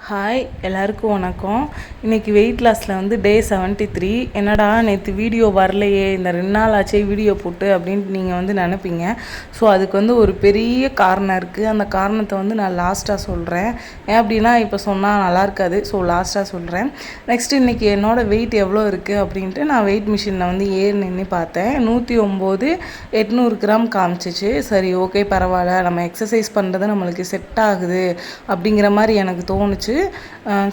Hi எல்லாருக்கும் வணக்கம். இன்றைக்கி வெயிட் லாஸில் வந்து டே 73. என்னடா நேற்று வீடியோ வரலையே, இந்த 2 நாள் ஆச்சே வீடியோ போட்டு அப்படின்ட்டு நீங்கள் வந்து நினைப்பீங்க. ஸோ அதுக்கு வந்து ஒரு பெரிய காரணம் இருக்குது. அந்த காரணத்தை வந்து நான் லாஸ்ட்டாக சொல்கிறேன். ஏன் அப்படின்னா இப்போ சொன்னால் நல்லா இருக்காது. ஸோ லாஸ்ட்டாக சொல்கிறேன். நெக்ஸ்ட் இன்றைக்கி என்னோடய வெயிட் எவ்வளோ இருக்குது அப்படின்ட்டு நான் வெயிட் மிஷினில் வந்து நின்று பார்த்தேன். 109,800 கிராம் காமிச்சிச்சு. சரி, ஓகே, பரவாயில்ல, நம்ம எக்ஸசைஸ் பண்ணுறது நம்மளுக்கு செட் ஆகுது அப்படிங்கிற மாதிரி எனக்கு தோணுச்சு.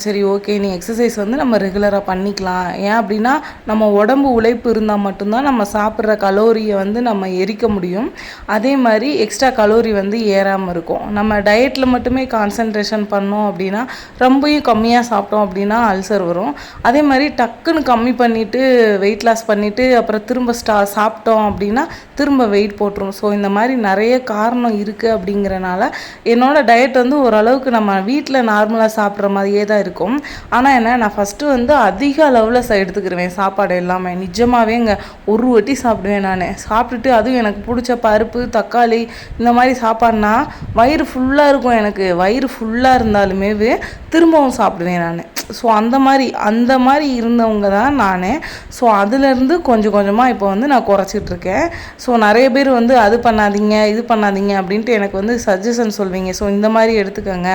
சரி, ஓகே, நீ எக்ஸசைஸ் வந்து நம்ம ரெகுலராக பண்ணிக்கலாம். ஏன் அப்படின்னா நம்ம உடம்பு உழைப்பு இருந்தால் மட்டும்தான் நம்ம சாப்பிட்ற கலோரியை வந்து நம்ம எரிக்க முடியும். அதே மாதிரி எக்ஸ்ட்ரா கலோரி வந்து ஏறாமல் இருக்கும். நம்ம டயட்டில் மட்டுமே கான்சன்ட்ரேஷன் பண்ணோம் அப்படின்னா, ரொம்பவும் கம்மியாக சாப்பிட்டோம் அப்படின்னா அல்சர் வரும். அதே மாதிரி டக்குன்னு கம்மி பண்ணிவிட்டு வெயிட் லாஸ் பண்ணிவிட்டு அப்புறம் திரும்ப சாப்பிட்டோம் அப்படின்னா திரும்ப வெயிட் போட்டுரும். ஸோ இந்த மாதிரி நிறைய காரணம் இருக்குது. அப்படிங்கிறனால என்னோடய டயட் வந்து ஓரளவுக்கு நம்ம வீட்டில் நார்மலாக சாப்பிட்ற மாதிரியே தான் இருக்கும். ஆனால் என்ன, நான் ஃபஸ்ட்டு வந்து அதிக அளவில் எடுத்துக்கிடுவேன் சாப்பாடு எல்லாமே. நிஜமாகவே ஒரு வாட்டி சாப்பிடுவேன். நான் சாப்பிட்டுட்டு அதுவும் எனக்கு பிடிச்ச பருப்பு, தக்காளி இந்த மாதிரி சாப்பாடுனா வயிறு ஃபுல்லாக இருக்கும். எனக்கு வயிறு ஃபுல்லாக இருந்தாலுமே திரும்பவும் சாப்பிடுவேன் நான். ஸோ அந்த மாதிரி இருந்தவங்க தான் நான். ஸோ அதுலேருந்து கொஞ்சம் கொஞ்சமாக இப்போ வந்து நான் குறைச்சிட்ருக்கேன். ஸோ நிறைய பேர் வந்து அது பண்ணாதீங்க, இது பண்ணாதீங்க அப்படின்ட்டு எனக்கு வந்து சஜஷன் சொல்வீங்க. ஸோ இந்த மாதிரி எடுத்துக்கோங்க,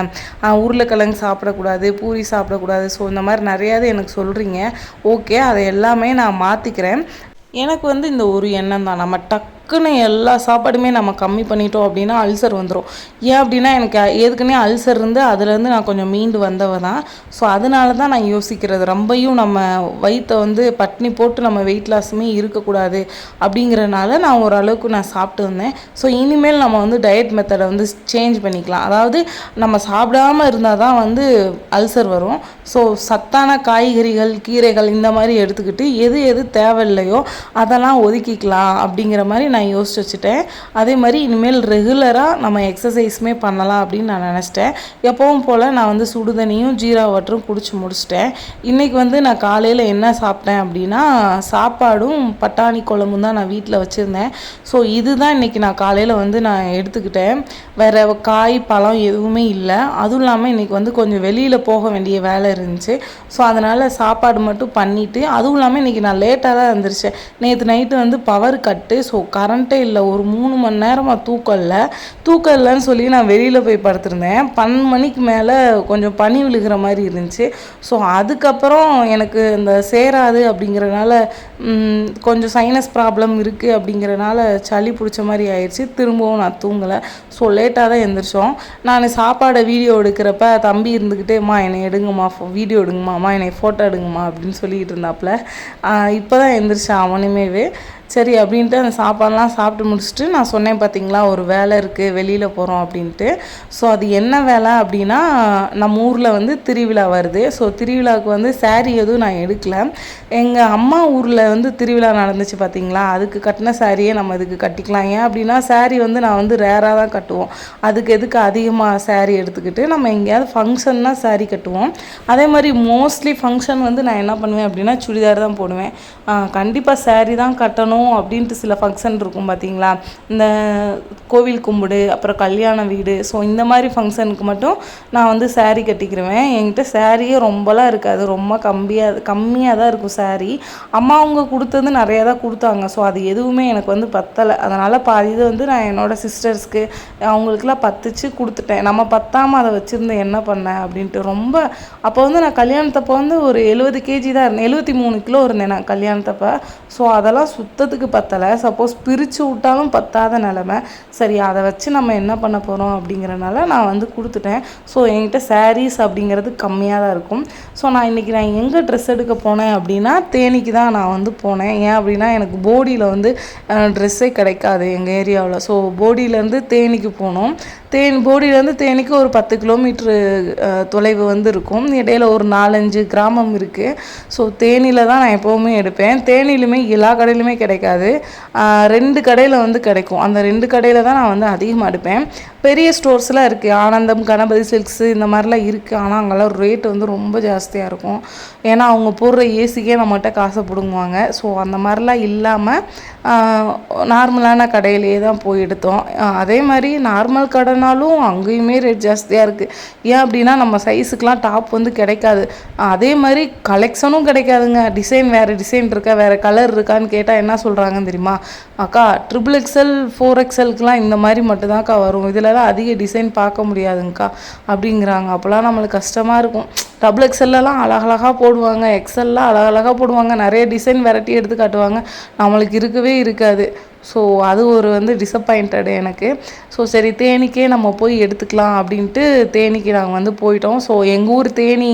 உருளைக்கிழங்கு சாப்பிடக்கூடாது, பூரி சாப்பிடக்கூடாது, ஸோ இந்த மாதிரி நிறையாவது எனக்கு சொல்கிறீங்க. ஓகே, அதை எல்லாமே நான் மாற்றிக்கிறேன். எனக்கு வந்து இந்த ஒரு எண்ணம் தான், நம்ம டக்குன்னு எல்லா சாப்பாடுமே நம்ம கம்மி பண்ணிட்டோம் அப்படின்னா அல்சர் வந்துடும். ஏன் அப்படின்னா எனக்கு ஏற்கனவே அல்சர் இருந்து அதுலேருந்து நான் கொஞ்சம் மீண்டு வந்தவ தான். ஸோ அதனால தான் நான் யோசிக்கிறது, ரொம்பையும் நம்ம வயிற்றை வந்து பட்னி போட்டு நம்ம வெயிட் லாஸுமே இருக்கக்கூடாது அப்படிங்கிறனால நான் ஓரளவுக்கு நான் சாப்பிட்டு வந்தேன். ஸோ இனிமேல் நம்ம வந்து டயட் மெத்தடை வந்து சேஞ்ச் பண்ணிக்கலாம். அதாவது நம்ம சாப்பிடாமல் இருந்தால் தான் வந்து அல்சர் வரும். ஸோ சத்தான காய்கறிகள், கீரைகள் இந்த மாதிரி எடுத்துக்கிட்டு எது எது தேவையில்லையோ அதெல்லாம் ஒதுக்கிக்கலாம் அப்படிங்கிற மாதிரி நான் யோசிச்சு வச்சுட்டேன். அதே மாதிரி இனிமேல் ரெகுலராக நம்ம எக்ஸசைஸுமே பண்ணலாம் அப்படின்னு நான் நினச்சிட்டேன். எப்பவும் போல் நான் வந்து சுடுதண்ணியும் ஜீரா வாட்டரும் குடிச்சு முடிச்சிட்டேன். இன்றைக்கி வந்து நான் காலையில் என்ன சாப்பிட்டேன் அப்படின்னா, சாப்பாடும் பட்டாணி குழம்பும் தான் நான் வீட்டில் வச்சுருந்தேன். ஸோ இதுதான் இன்றைக்கி நான் காலையில் வந்து நான் எடுத்துக்கிட்டேன். வேறு காய், பழம் எதுவுமே இல்லை. அதுவும் இல்லாமல் இன்றைக்கி வந்து கொஞ்சம் வெளியில் போக வேண்டிய வேலை இருந்துச்சு. ஸோ அதனால் சாப்பாடு மட்டும் பண்ணிவிட்டு, அதுவும் இல்லாமல் இன்றைக்கி நான் லேட்டாக தான் இருந்துருச்சேன். நேற்று நைட்டு வந்து பவர் கட்டு. ஸோ கரண்ட்டே இல்லை. ஒரு 3 மணி நேரமாக தூக்கம் இல்லைன்னு சொல்லி நான் வெளியில் போய் படுத்திருந்தேன். 12 மணிக்கு மேலே கொஞ்சம் பனி விழுகிற மாதிரி இருந்துச்சு. ஸோ அதுக்கப்புறம் எனக்கு இந்த சேராது அப்படிங்கிறனால கொஞ்சம் சைனஸ் ப்ராப்ளம் இருக்குது அப்படிங்கிறனால சளி பிடிச்ச மாதிரி ஆயிடுச்சு. திரும்பவும் நான் தூங்கலை. ஸோ லேட்டாக தான் எழுந்திரிச்சோம். நான் சாப்பாடை வீடியோ எடுக்கிறப்ப தம்பி இருந்துக்கிட்டே, அம்மா என்னை எடுங்கம்மா, வீடியோ எடுங்கம்மா, அம்மா என்னை ஃபோட்டோ எடுங்கம்மா அப்படின்னு சொல்லிக்கிட்டு இருந்தாப்புல. இப்போ தான் எழுந்திரிச்சேன் அவனுமேவே. சரி அப்படின்ட்டு அந்த சாப்பாடெலாம் சாப்பிட்டு முடிச்சுட்டு நான் சொன்னேன் பார்த்தீங்களா, ஒரு வேலை இருக்குது, வெளியில் போகிறோம் அப்படின்ட்டு. ஸோ அது என்ன வேலை அப்படின்னா, நம்ம ஊரில் வந்து திருவிழா வருது. ஸோ திருவிழாவுக்கு வந்து சாரீ எதுவும் நான் எடுக்கலை. எங்கள் அம்மா ஊரில் வந்து திருவிழா நடந்துச்சு பார்த்தீங்களா, அதுக்கு கட்டின சாரியே நம்ம இதுக்கு கட்டிக்கலாம். ஏன் அப்படின்னா சாரீ வந்து நான் வந்து ரேராக தான் கட்டுவோம். அதுக்கு எதுக்கு அதிகமாக சாரீ எடுத்துக்கிட்டு நம்ம எங்கேயாவது ஃபங்க்ஷன்னா சாரீ கட்டுவோம். அதே மாதிரி மோஸ்ட்லி ஃபங்க்ஷன் வந்து நான் என்ன பண்ணுவேன் அப்படின்னா சுடிதார் தான் போடுவேன். கண்டிப்பாக சாரீ தான் கட்டணும் அப்படின்ட்டு சில ஃபங்க்ஷன் இருக்கும் பார்த்தீங்களா, இந்த கோவில் கும்பிடு, அப்புறம் கல்யாண வீடு. ஸோ இந்த மாதிரி ஃபங்க்ஷனுக்கு மட்டும் நான் வந்து சாரீ கட்டிக்கிடுவேன். என்கிட்ட சாரியே ரொம்பலாம் இருக்காது, ரொம்ப கம்மியாக தான் இருக்கும் சாரீ. அம்மா அவங்க கொடுத்தது நிறையா தான் கொடுத்தாங்க. ஸோ அது எதுவுமே எனக்கு வந்து பத்தலை. அதனால் பாதி இது வந்து நான் என்னோடய சிஸ்டர்ஸ்க்கு அவங்களுக்குலாம் பத்துச்சு கொடுத்துட்டேன். நம்ம பத்தாமல் அதை வச்சுருந்து என்ன பண்ணேன் அப்படின்ட்டு ரொம்ப. அப்போ வந்து நான் கல்யாணத்தப்போ வந்து ஒரு 70 கேஜி தான் இருந்தேன், 73 கிலோ இருந்தேன் நான் கல்யாணத்தப்போ. ஸோ அதெல்லாம் சுத்தத்துக்கு பத்தலை. சப்போஸ் பிரித்து விட்டாலும் பத்தாத நிலமை. சரி, அதை வச்சு நம்ம என்ன பண்ண போகிறோம் அப்படிங்கிறனால நான் வந்து கொடுத்துட்டேன். ஸோ என்கிட்ட சாரீஸ் அப்படிங்கிறது கம்மியாக தான் இருக்கும். ஸோ நான் இன்றைக்கி எங்கே ட்ரெஸ் எடுக்க போனேன் அப்படின்னா தேனிக்கு தான் நான் வந்து போனேன். ஏன் அப்படின்னா எனக்கு போடியில் வந்து ட்ரெஸ்ஸே கிடைக்காது எங்கள் ஏரியாவில். ஸோ போடியிலேருந்து தேனிக்கு போனோம். போடியிலேருந்து தேனிக்கு ஒரு 10 கிலோமீட்ரு தொலைவு வந்து இருக்கும். இடையில ஒரு 4-5 கிராமம் இருக்குது. ஸோ தேனியில் தான் நான் எப்போவுமே எடுப்பேன். தேனிலுமே எல்லா கடையிலுமே கிடைக்காது. 2 கடையில் வந்து கிடைக்கும். அந்த 2 கடையில் தான் நான் வந்து அதிகமாக எடுப்பேன். பெரிய ஸ்டோர்ஸ்லாம் இருக்குது, ஆனந்தம், கணபதி சில்க்ஸு இந்த மாதிரிலாம் இருக்குது. ஆனால் அங்கெல்லாம் ரேட்டு வந்து ரொம்ப ஜாஸ்தியாக இருக்கும். ஏன்னா அவங்க போடுற ஏசிக்கே நம்மகிட்ட காசை பிடுங்குவாங்க. ஸோ அந்த மாதிரிலாம் இல்லாமல் நார்மலான கடையிலேயே தான் போய் எடுத்தோம். அதே மாதிரி நார்மல் கடைனாலும் அங்கேயுமே ரேட் ஜாஸ்தியாக இருக்குது. ஏன் அப்படின்னா நம்ம சைஸுக்கெலாம் டாப் வந்து கிடைக்காது. அதே மாதிரி கலெக்ஷனும் கிடைக்காதுங்க. டிசைன் வேறு டிசைன் இருக்கா, வேறு கலர் இருக்கான்னு கேட்டால் என்ன சொல்கிறாங்கன்னு தெரியுமா? அக்கா XXL 4XLக்கெலாம் இந்த மாதிரி மட்டும்தான்க்கா வரும், இதிலலாம் அதிக டிசைன் பார்க்க முடியாதுங்க்கா அப்படிங்கிறாங்க. அப்போல்லாம் நம்மளுக்கு கஷ்டமாக இருக்கும். XXLலாம் அழகழகாக போடுவாங்க, எக்ஸல்லாம் அழகழகாக போடுவாங்க, நிறைய டிசைன் வெரைட்டி எடுத்து காட்டுவாங்க, நம்மளுக்கு இருக்கவே இருக்காது. ஸோ அது ஒரு வந்து டிசப்பாயிண்டடு எனக்கு. ஸோ சரி தேனிக்கே நம்ம போய் எடுத்துக்கலாம் அப்படின்ட்டு தேனிக்கு நாங்கள் வந்து போயிட்டோம். ஸோ எங்கள் ஊர் தேனி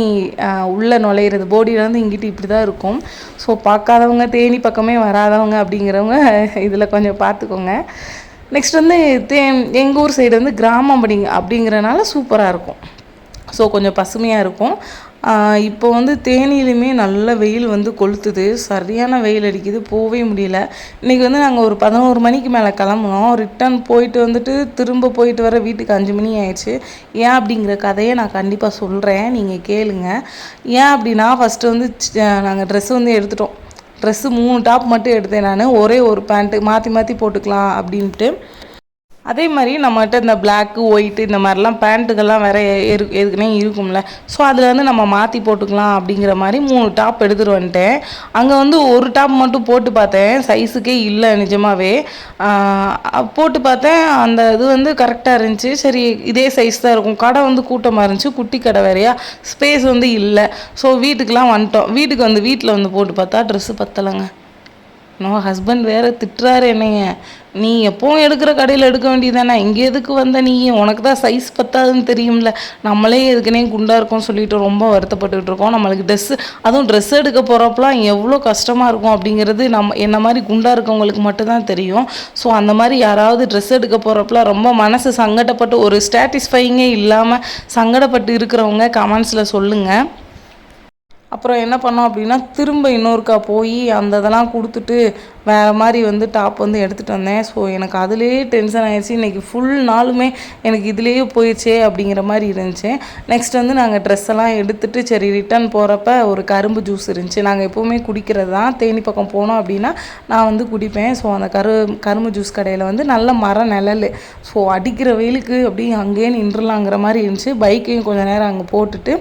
உள்ளே நுழையிறது போடியிலேருந்து இங்கிட்டு இப்படி தான் இருக்கும். ஸோ பார்க்காதவங்க, தேனி பக்கமே வராதவங்க அப்படிங்கிறவங்க இதில் கொஞ்சம் பார்த்துக்கோங்க. நெக்ஸ்ட் வந்து எங்கள் ஊர் சைடு வந்து கிராமம் அப்படிங்கிறனால சூப்பராக இருக்கும். ஸோ கொஞ்சம் பசுமையாக இருக்கும். இப்போ வந்து தேனியிலுமே நல்ல வெயில் வந்து கொளுத்துது, சரியான வெயில் அடிக்குது, போகவே முடியல. இன்றைக்கி வந்து நாங்கள் ஒரு 11 மணிக்கு மேலே கிளம்புனோம். ரிட்டன் போயிட்டு வந்துட்டு திரும்ப போயிட்டு வர வீட்டுக்கு 5 மணி ஆயிடுச்சு. ஏன் அப்படிங்கிற கதையை நான் கண்டிப்பாக சொல்கிறேன், நீங்கள் கேளுங்க. ஏன் அப்படின்னா ஃபஸ்ட்டு வந்து நாங்கள் ட்ரெஸ்ஸு வந்து எடுத்துட்டோம். ட்ரெஸ்ஸு 3 டாப் மட்டும் எடுத்தேன் நான், ஒரே ஒரு பேண்ட்டு மாற்றி மாற்றி போட்டுக்கலாம் அப்படின்ட்டு. அதே மாதிரி நம்மகிட்ட இந்த பிளாக்கு, ஒயிட்டு இந்த மாதிரிலாம் பேண்ட்டுகள்லாம் வேறு எதுக்குன்னே இருக்கும்ல. ஸோ அதில் வந்து நம்ம மாற்றி போட்டுக்கலாம் அப்படிங்கிற மாதிரி 3 டாப் எடுத்துகிட்டு வந்துட்டேன். அங்கே வந்து ஒரு டாப் மட்டும் போட்டு பார்த்தேன், சைஸுக்கே இல்லை நிஜமாகவே. போட்டு பார்த்தேன், அந்த இது வந்து கரெக்டாக இருந்துச்சு. சரி இதே சைஸ் தான் இருக்கும். கடை வந்து கூட்டமாக இருந்துச்சு, குட்டி கடை வேறையா, ஸ்பேஸ் வந்து இல்லை. ஸோ வீட்டுக்கெலாம் வந்துட்டோம். வீட்டில் வந்து போட்டு பார்த்தா ட்ரெஸ்ஸு பத்தலைங்க. ஹஸ்பண்ட் வேறு திட்டுறாரு என்னைய, நீ எப்பவும் எடுக்கிற கடையில் எடுக்க வேண்டியதானே, இங்கே எதுக்கு வந்த நீ, உனக்கு தான் சைஸ் பத்தாதுன்னு தெரியும்ல, நம்மளே எதுக்குனே குண்டாக இருக்கோம் சொல்லிட்டு ரொம்ப வருத்தப்பட்டுக்கிட்டு இருக்கோம். நம்மளுக்கு அதுவும் ட்ரெஸ் எடுக்க போகிறப்பலாம் எவ்வளோ கஷ்டமாக இருக்கும் அப்படிங்கிறது என்ன மாதிரி குண்டாக இருக்கவங்களுக்கு மட்டும்தான் தெரியும். ஸோ அந்த மாதிரி யாராவது ட்ரெஸ் எடுக்க போகிறப்பலாம் ரொம்ப மனசு சங்கடப்பட்டு ஒரு சாட்டிஸ்ஃபையிங்கே இல்லாமல் சங்கடப்பட்டு இருக்கிறவங்க கமெண்ட்ஸில் சொல்லுங்கள். அப்புறம் என்ன பண்ணோம் அப்படின்னா திரும்ப இன்னொருக்கா போய் அந்த இதெல்லாம் கொடுத்துட்டு வேறு மாதிரி வந்து டாப் வந்து எடுத்துகிட்டு வந்தேன். ஸோ எனக்கு அதுலேயே டென்ஷன் ஆகிடுச்சு. இன்றைக்கி ஃபுல் நாளுமே எனக்கு இதுலேயே போயிடுச்சே அப்படிங்கிற மாதிரி இருந்துச்சு. நெக்ஸ்ட் வந்து நாங்கள் ட்ரெஸ் எல்லாம் எடுத்துகிட்டு சரி ரிட்டன் போகிறப்ப ஒரு கரும்பு ஜூஸ் இருந்துச்சு. நாங்கள் எப்போவுமே குடிக்கிறது தான், தேனி பக்கம் போனோம் அப்படின்னா நான் வந்து குடிப்பேன். ஸோ அந்த கரும்பு ஜூஸ் கடையில் வந்து நல்ல மர நிழல். ஸோ அடிக்கிற வெயிலுக்கு அப்படியே அங்கேயே நின்றுலாங்கிற மாதிரி இருந்துச்சு. பைக்கையும் கொஞ்சம் நேரம் அங்கே போட்டுட்டு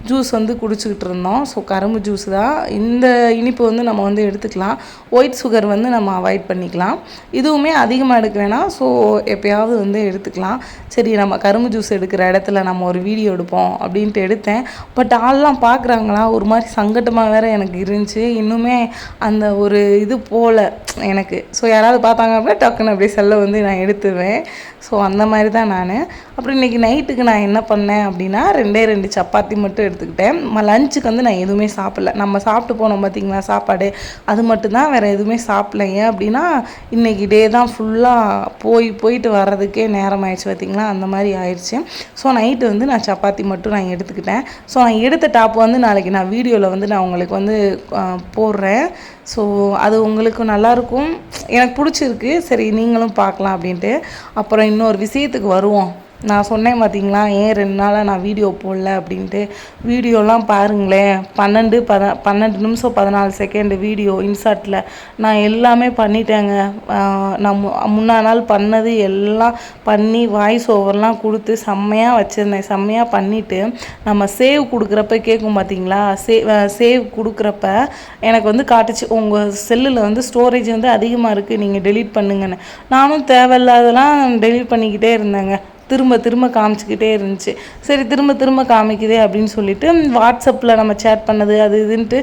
ஜூஸ் வந்து குடிச்சிக்கிட்டு இருந்தோம். ஸோ கரும்பு ஜூஸ் தான். இந்த இனிப்பு வந்து நம்ம வந்து எடுத்துக்கலாம். ஒயிட் சுகர் வந்து நம்ம அவாய்ட் பண்ணிக்கலாம். இதுவுமே அதிகமாக எடுக்க வேணாம். ஸோ எப்போயாவது வந்து எடுத்துக்கலாம். சரி நம்ம கரும்பு ஜூஸ் எடுக்கிற இடத்துல நம்ம ஒரு வீடியோ எடுப்போம் அப்படின்ட்டு எடுத்தேன். பட் ஆள்லாம் பார்க்குறாங்களா, ஒரு மாதிரி சங்கட்டமாக வேறு எனக்கு இருந்துச்சு. இன்னுமே அந்த ஒரு இது போல் எனக்கு. ஸோ யாராவது பார்த்தாங்க அப்படின்னா டக்குன்னு அப்படியே செல்லை வந்து நான் எடுத்துவேன். ஸோ அந்த மாதிரி தான் நான். அப்புறம் இன்றைக்கி நைட்டுக்கு நான் என்ன பண்ணேன் அப்படின்னா 2 சப்பாத்தி மட்டும் எடுத்துக்கிட்டேன். லஞ்சுக்கு வந்து நான் எதுவுமே சாப்பிடல. நம்ம சாப்பிட்டு போனோம் பார்த்திங்களா சாப்பாடு, அது மட்டும்தான், வேறு எதுவுமே சாப்பிடல. ஏன் அப்படின்னா இன்றைக்கி டே தான் ஃபுல்லாக போயிட்டு வர்றதுக்கே நேரம் ஆயிடுச்சு பார்த்திங்களா, அந்த மாதிரி ஆயிடுச்சு. ஸோ நைட்டு வந்து நான் சப்பாத்தி மட்டும் நான் எடுத்துக்கிட்டேன். ஸோ நான் எடுத்த டாப் வந்து நாளைக்கு நான் வீடியோவில் வந்து நான் உங்களுக்கு வந்து போடுறேன். ஸோ அது உங்களுக்கு நல்லாயிருக்கும், எனக்கு பிடிச்சிருக்கு. சரி நீங்களும் பார்க்கலாம் அப்படின்ட்டு. அப்புறம் இன்னொரு விஷயத்துக்கு வருவோம். நான் சொன்னேன் பார்த்தீங்களா, ஏன் 2 நாளாக நான் வீடியோ போடல அப்படின்ட்டு. வீடியோலாம் பாருங்களேன், 12 நிமிஷம் 14 செகண்ட் வீடியோ இன்சாட்டில் நான் எல்லாமே பண்ணிட்டேங்க. நான் முன்னா நாள் பண்ணது எல்லாம் பண்ணி வாய்ஸ் ஓவர்லாம் கொடுத்து செம்மையாக வச்சுருந்தேன். செம்மையாக பண்ணிவிட்டு நம்ம சேவ் கொடுக்குறப்ப கேட்கும் பார்த்தீங்களா, சேவ் கொடுக்குறப்ப எனக்கு வந்து காட்டுச்சு, உங்கள் செல்லில் வந்து ஸ்டோரேஜ் வந்து அதிகமாக இருக்குது, நீங்கள் டெலீட் பண்ணுங்கன்னு. நானும் தேவையில்லாதெல்லாம் டெலீட் பண்ணிக்கிட்டே இருந்தேங்க. திரும்ப காமிச்சிக்கிட்டே இருந்துச்சு. சரி திரும்ப காமிக்குதே அப்படின்னு சொல்லிட்டு வாட்ஸ்அப்பில் நம்ம சேட் பண்ணது அது இதுன்ட்டு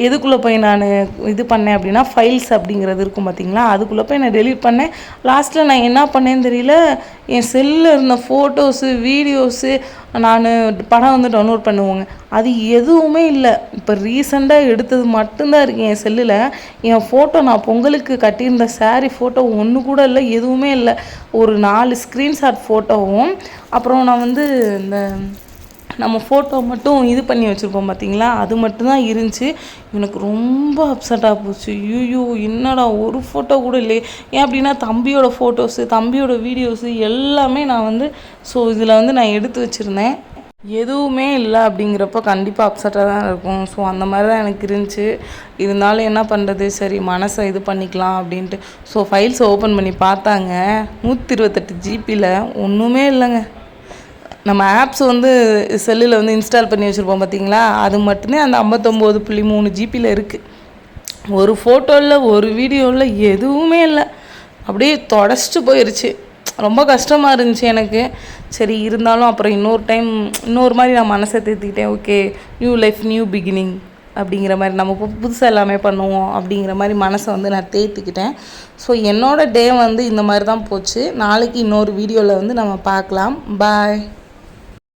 எதுக்குள்ளே போய் நான் இது பண்ணேன் அப்படின்னா ஃபைல்ஸ் அப்படிங்கிறது இருக்கும் பார்த்திங்களா, அதுக்குள்ளே போய் நான் டெலீட் பண்ணேன். லாஸ்ட்டில் நான் என்ன பண்ணேன்னு தெரியல, என் செல்லில் இருந்த ஃபோட்டோஸு வீடியோஸு நான் படம் வந்து டவுன்லோட் பண்ணுவோங்க, அது எதுவுமே இல்லை. இப்போ ரீசெண்டாக எடுத்தது மட்டும்தான் இருக்குது என் செல்லில். என் ஃபோட்டோ நான் பொங்கலுக்கு கட்டியிருந்த சாரீ ஃபோட்டோ ஒன்று கூட இல்லை, எதுவுமே இல்லை. ஒரு 4 ஸ்க்ரீன்ஷாட் ஃபோட்டோவும், அப்புறம் நான் வந்து இந்த நம்ம ஃபோட்டோ மட்டும் இது பண்ணி வச்சுருப்போம் பார்த்தீங்களா, அது மட்டும்தான் இருந்துச்சு. எனக்கு ரொம்ப அப்செட்டாக போச்சு. ஐயோ என்னடா ஒரு ஃபோட்டோ கூட இல்லையே. ஏன் அப்படின்னா தம்பியோட ஃபோட்டோஸு, தம்பியோட வீடியோஸு எல்லாமே நான் வந்து இதில் வந்து நான் எடுத்து வச்சுருந்தேன். எதுவுமே இல்லை அப்படிங்கிறப்ப கண்டிப்பாக அப்செட்டாக தான் இருக்கும். ஸோ அந்த மாதிரி தான் எனக்கு இருந்துச்சு. இருந்தாலும் என்ன பண்ணுறது, சரி மனசை இது பண்ணிக்கலாம் அப்படின்ட்டு ஃபைல்ஸை ஓப்பன் பண்ணி பார்த்தாங்க. 128 ஜிபியில் ஒன்றுமே இல்லைங்க. நம்ம ஆப்ஸ் வந்து செல்லில் வந்து இன்ஸ்டால் பண்ணி வச்சுருப்போம் பார்த்தீங்களா, அது மட்டுமே அந்த 59.3 ஜிபியில் இருக்குது. ஒரு ஃபோட்டோவில் ஒரு வீடியோவில் எதுவுமே இல்லை. அப்படியே தொடச்சிட்டு போயிடுச்சு. ரொம்ப கஷ்டமாக இருந்துச்சு எனக்கு. சரி இருந்தாலும் அப்புறம் இன்னொரு மாதிரி நான் மனசை தேர்த்திக்கிட்டேன். Okay, new life new beginning அப்படிங்கிற மாதிரி நம்ம புதுசாக எல்லாமே பண்ணுவோம் அப்படிங்கிற மாதிரி மனசை வந்து நான் தேர்த்திக்கிட்டேன். என்னோடய டே வந்து இந்த மாதிரி தான் போச்சு. நாளைக்கு இன்னொரு வீடியோவில் வந்து நம்ம பார்க்கலாம். பாய்.